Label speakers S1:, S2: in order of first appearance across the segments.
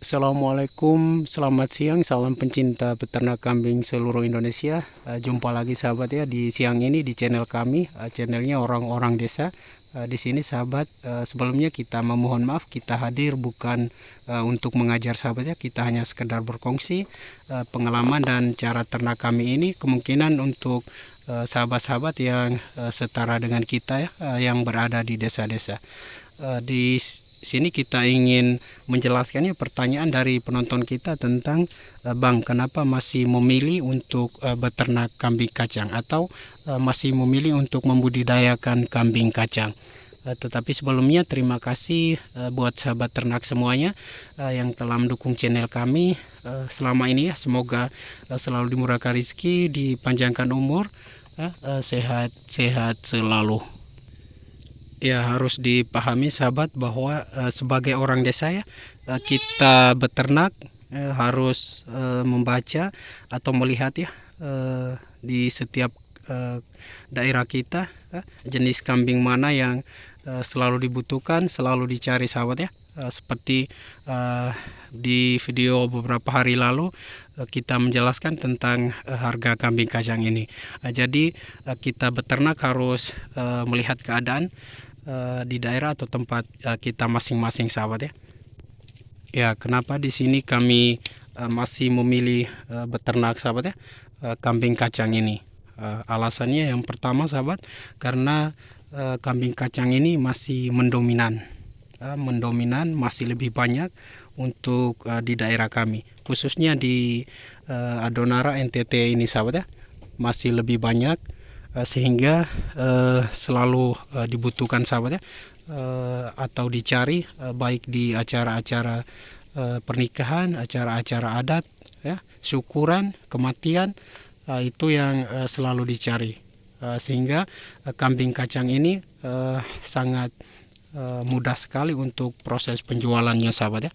S1: Assalamualaikum, selamat siang, salam pencinta peternak kambing seluruh Indonesia. Jumpa lagi sahabat ya di siang ini di channel kami, channelnya orang-orang desa. Di sini sahabat, sebelumnya kita memohon maaf, kita hadir bukan untuk mengajar sahabat ya, kita hanya sekedar berkongsi pengalaman dan cara ternak kami ini. Kemungkinan untuk sahabat-sahabat yang setara dengan kita ya, yang berada di desa-desa. Di sini kita ingin menjelaskannya pertanyaan dari penonton kita tentang Bang, kenapa masih memilih untuk beternak kambing kacang atau masih memilih untuk membudidayakan kambing kacang. Tetapi sebelumnya terima kasih buat sahabat ternak semuanya yang telah mendukung channel kami selama ini ya. Semoga selalu dimurahkan rezeki, dipanjangkan umur, sehat-sehat selalu. Ya, harus dipahami sahabat bahwa sebagai orang desa ya, kita beternak harus membaca atau melihat ya di setiap daerah kita jenis kambing mana yang selalu dibutuhkan, selalu dicari sahabat ya. Seperti di video beberapa hari lalu kita menjelaskan tentang harga kambing kacang ini. Jadi kita beternak harus melihat keadaan di daerah atau tempat kita masing-masing sahabat ya. Ya, kenapa di sini kami masih memilih beternak sahabat ya kambing kacang ini? Alasannya yang pertama sahabat, karena kambing kacang ini masih mendominan, masih lebih banyak untuk di daerah kami, khususnya di Adonara NTT ini sahabat ya, masih lebih banyak. Sehingga selalu dibutuhkan sahabat ya, atau dicari baik di acara-acara pernikahan, acara-acara adat ya, syukuran, kematian, itu yang selalu dicari, sehingga kambing kacang ini sangat mudah sekali untuk proses penjualannya sahabat ya.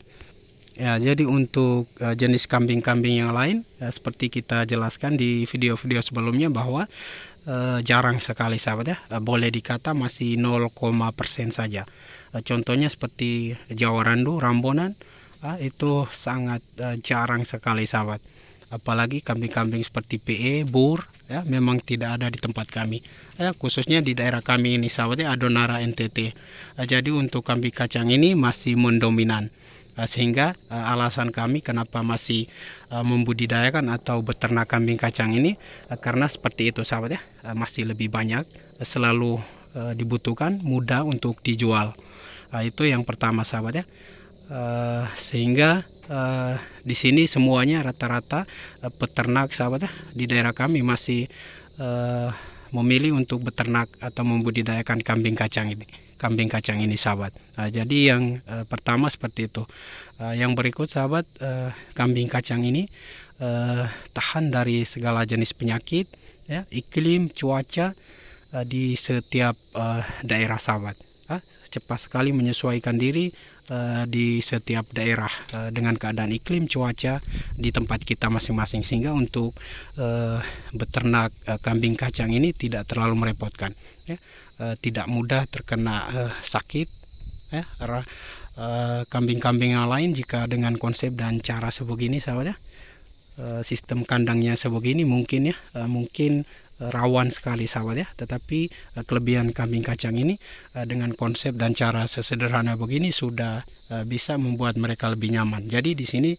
S1: Ya, jadi untuk jenis kambing-kambing yang lain seperti kita jelaskan di video-video sebelumnya bahwa jarang sekali sahabat ya, boleh dikata masih 0,% saja. Contohnya seperti Jawa Randu, Rambonan, itu sangat jarang sekali sahabat. Apalagi kambing-kambing seperti PE, Bur ya, memang tidak ada di tempat kami ya, khususnya di daerah kami ini sahabat ya, Adonara NTT. Jadi untuk kambing kacang ini masih mendominan. Sehingga alasan kami kenapa masih membudidayakan atau beternak kambing kacang ini karena seperti itu sahabat ya, masih lebih banyak, selalu dibutuhkan, mudah untuk dijual. Itu yang pertama sahabat ya. Sehingga di sini semuanya rata-rata peternak sahabat ya di daerah kami masih memilih untuk beternak atau membudidayakan kambing kacang ini sahabat. Jadi yang pertama seperti itu. Yang berikut sahabat, kambing kacang ini tahan dari segala jenis penyakit ya, iklim, cuaca di setiap daerah sahabat, cepat sekali menyesuaikan diri di setiap daerah dengan keadaan iklim, cuaca di tempat kita masing-masing, sehingga untuk beternak kambing kacang ini tidak terlalu merepotkan ya. Tidak mudah terkena sakit ya. Kambing-kambing yang lain jika dengan konsep dan cara sebegini sahabat ya, sistem kandangnya sebegini mungkin ya, mungkin rawan sekali sahabat ya. Tetapi kelebihan kambing kacang ini dengan konsep dan cara sesederhana begini sudah bisa membuat mereka lebih nyaman. Jadi di sini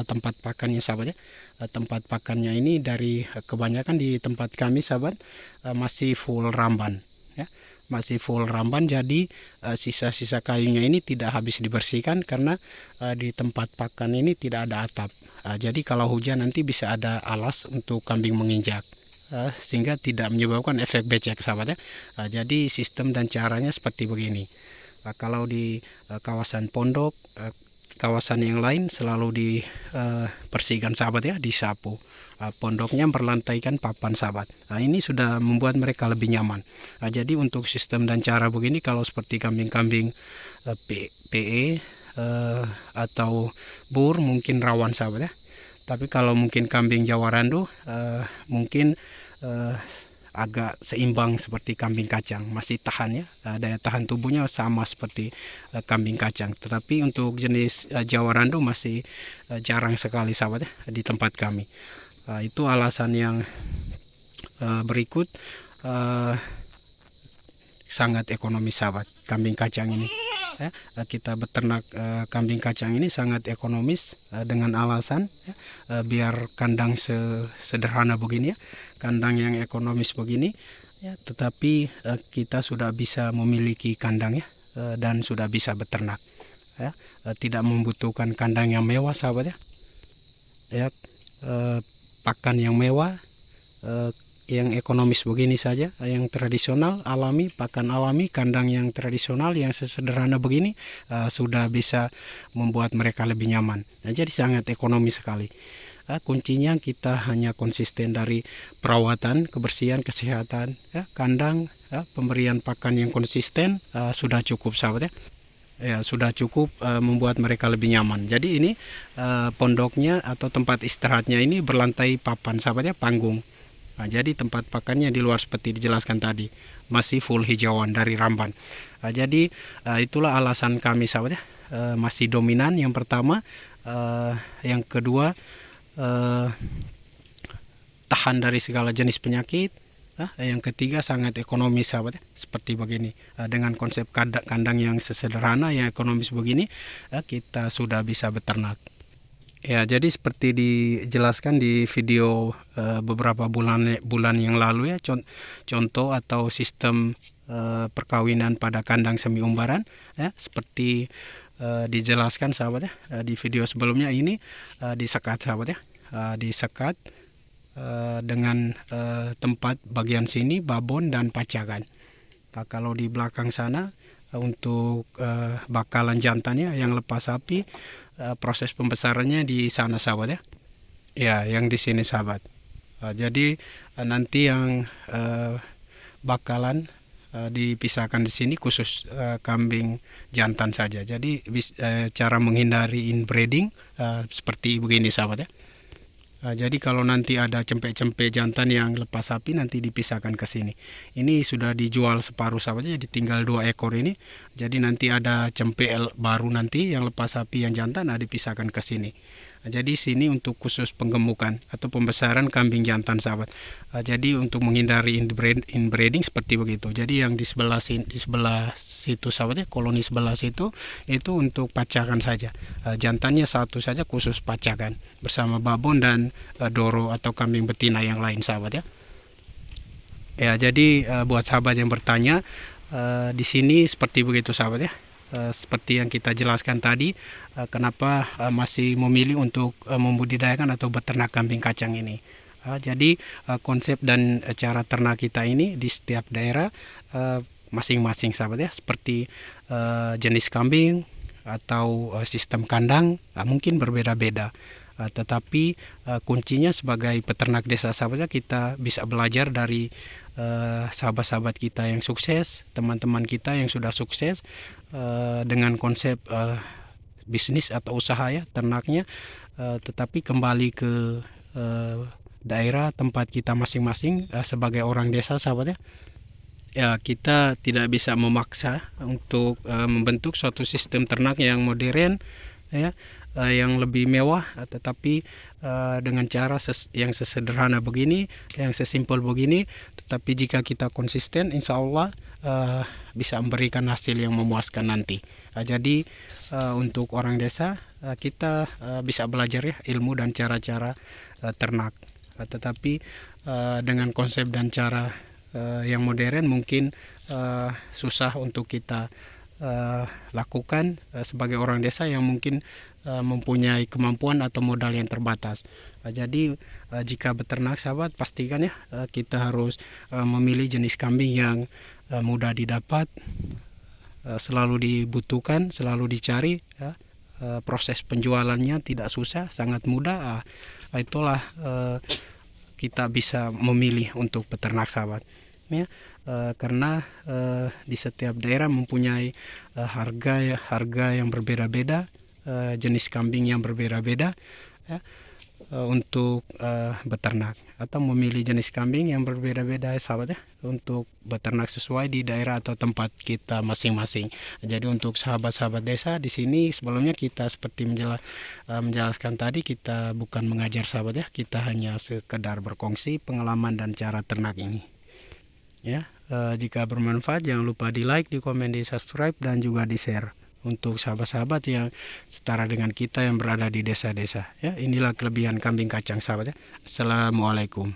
S1: tempat pakannya sahabat ya, tempat pakannya ini dari kebanyakan di tempat kami sahabat masih full ramban ya, masih full ramban. Jadi sisa-sisa kayunya ini tidak habis dibersihkan karena di tempat pakan ini tidak ada atap. Jadi kalau hujan nanti bisa ada alas untuk kambing menginjak, sehingga tidak menyebabkan efek becek sahabat ya. Jadi sistem dan caranya seperti begini. Kalau di kawasan pondok, kawasan yang lain selalu dibersihkan sahabat ya, disapu. Pondoknya berlantaikan papan sahabat. Ini sudah membuat mereka lebih nyaman. Jadi untuk sistem dan cara begini, kalau seperti kambing-kambing PE atau Bur mungkin rawan sahabat ya. Tapi kalau mungkin kambing Jawa Randu mungkin agak seimbang seperti kambing kacang, masih tahan ya, daya tahan tubuhnya sama seperti kambing kacang. Tetapi untuk jenis Jawa Randu masih jarang sekali sahabat ya di tempat kami. Itu alasan yang berikut, sangat ekonomis sahabat kambing kacang ini ya. Kita beternak kambing kacang ini sangat ekonomis dengan alasan ya, biar kandang sederhana begini ya, kandang yang ekonomis begini ya, tetapi kita sudah bisa memiliki kandang ya, dan sudah bisa beternak ya, tidak membutuhkan kandang yang mewah sahabat ya, pakan yang mewah, yang ekonomis begini saja, yang tradisional, alami, pakan alami, kandang yang tradisional, yang sederhana begini sudah bisa membuat mereka lebih nyaman. Nah, jadi sangat ekonomis sekali. Kuncinya kita hanya konsisten dari perawatan, kebersihan, kesehatan, ya, kandang, ya, pemberian pakan yang konsisten, sudah cukup sahabat ya. Ya, sudah cukup membuat mereka lebih nyaman. Jadi ini pondoknya atau tempat istirahatnya ini berlantai papan sahabat ya, panggung. Nah, jadi tempat pakannya di luar seperti dijelaskan tadi, masih full hijauan dari ramban. Jadi itulah alasan kami sahabat ya, masih dominan yang pertama, yang kedua tahan dari segala jenis penyakit, yang ketiga sangat ekonomis sahabat ya, seperti begini. Dengan konsep kandang yang sesederhana, yang ekonomis begini, kita sudah bisa beternak. Ya, jadi seperti dijelaskan di video beberapa bulan yang lalu ya, contoh atau sistem perkawinan pada kandang semi umbaran ya, seperti dijelaskan sahabat ya, di video sebelumnya ini disekat sahabat ya, disekat dengan tempat bagian sini babon dan pacakan. Nah, kalau di belakang sana untuk bakalan jantannya yang lepas sapi, proses pembesarannya di sana sahabat ya. Ya, yang di sini sahabat. Jadi nanti yang bakalan dipisahkan di sini khusus kambing jantan saja. Jadi cara menghindari inbreeding seperti begini sahabat ya. Jadi kalau nanti ada cempe-cempe jantan yang lepas sapi nanti dipisahkan ke sini. Ini sudah dijual separuh sahabatnya, jadi tinggal 2 ekor ini. Jadi nanti ada cempe baru nanti yang lepas sapi yang jantan dipisahkan ke sini. Jadi sini untuk khusus penggemukan atau pembesaran kambing jantan sahabat. Jadi untuk menghindari inbreeding seperti begitu. Jadi yang di sebelah situ sahabat ya, koloni sebelah situ itu untuk pacakan saja. Jantannya satu saja khusus pacakan bersama babon dan doro atau kambing betina yang lain sahabat ya. Ya, jadi buat sahabat yang bertanya, di sini seperti begitu sahabat ya. Seperti yang kita jelaskan tadi, kenapa masih memilih untuk membudidayakan atau beternak kambing kacang ini. Jadi konsep dan cara ternak kita ini di setiap daerah masing-masing sahabat ya, seperti jenis kambing atau sistem kandang mungkin berbeda-beda. Tetapi kuncinya sebagai peternak desa sahabat ya, kita bisa belajar dari sahabat-sahabat kita yang sukses, teman-teman kita yang sudah sukses dengan konsep bisnis atau usaha ya ternaknya, tetapi kembali ke daerah tempat kita masing-masing sebagai orang desa sahabat ya. Ya, kita tidak bisa memaksa untuk membentuk suatu sistem ternak yang modern ya, yang lebih mewah, tetapi dengan cara yang sesederhana begini, yang sesimpel begini, tetapi jika kita konsisten, insya Allah bisa memberikan hasil yang memuaskan nanti. Jadi untuk orang desa kita bisa belajar ya ilmu dan cara-cara ternak, tetapi dengan konsep dan cara yang modern mungkin susah untuk kita lakukan sebagai orang desa yang mungkin mempunyai kemampuan atau modal yang terbatas. Jadi jika beternak sahabat, pastikan ya kita harus memilih jenis kambing yang mudah didapat, selalu dibutuhkan, selalu dicari ya. Proses penjualannya tidak susah, sangat mudah. Itulah kita bisa memilih untuk peternak sahabat ya. Karena di setiap daerah mempunyai harga yang berbeda-beda, jenis kambing yang berbeda-beda ya. untuk beternak atau memilih jenis kambing yang berbeda-beda sahabat ya, untuk beternak sesuai di daerah atau tempat kita masing-masing. Jadi untuk sahabat-sahabat desa di sini sebelumnya kita seperti menjelaskan tadi, kita bukan mengajar sahabat ya, kita hanya sekedar berkongsi pengalaman dan cara ternak ini ya. Jika bermanfaat jangan lupa di like, di komen, di subscribe, dan juga di share untuk sahabat-sahabat yang setara dengan kita yang berada di desa-desa ya. Inilah kelebihan kambing kacang sahabat ya. Assalamualaikum.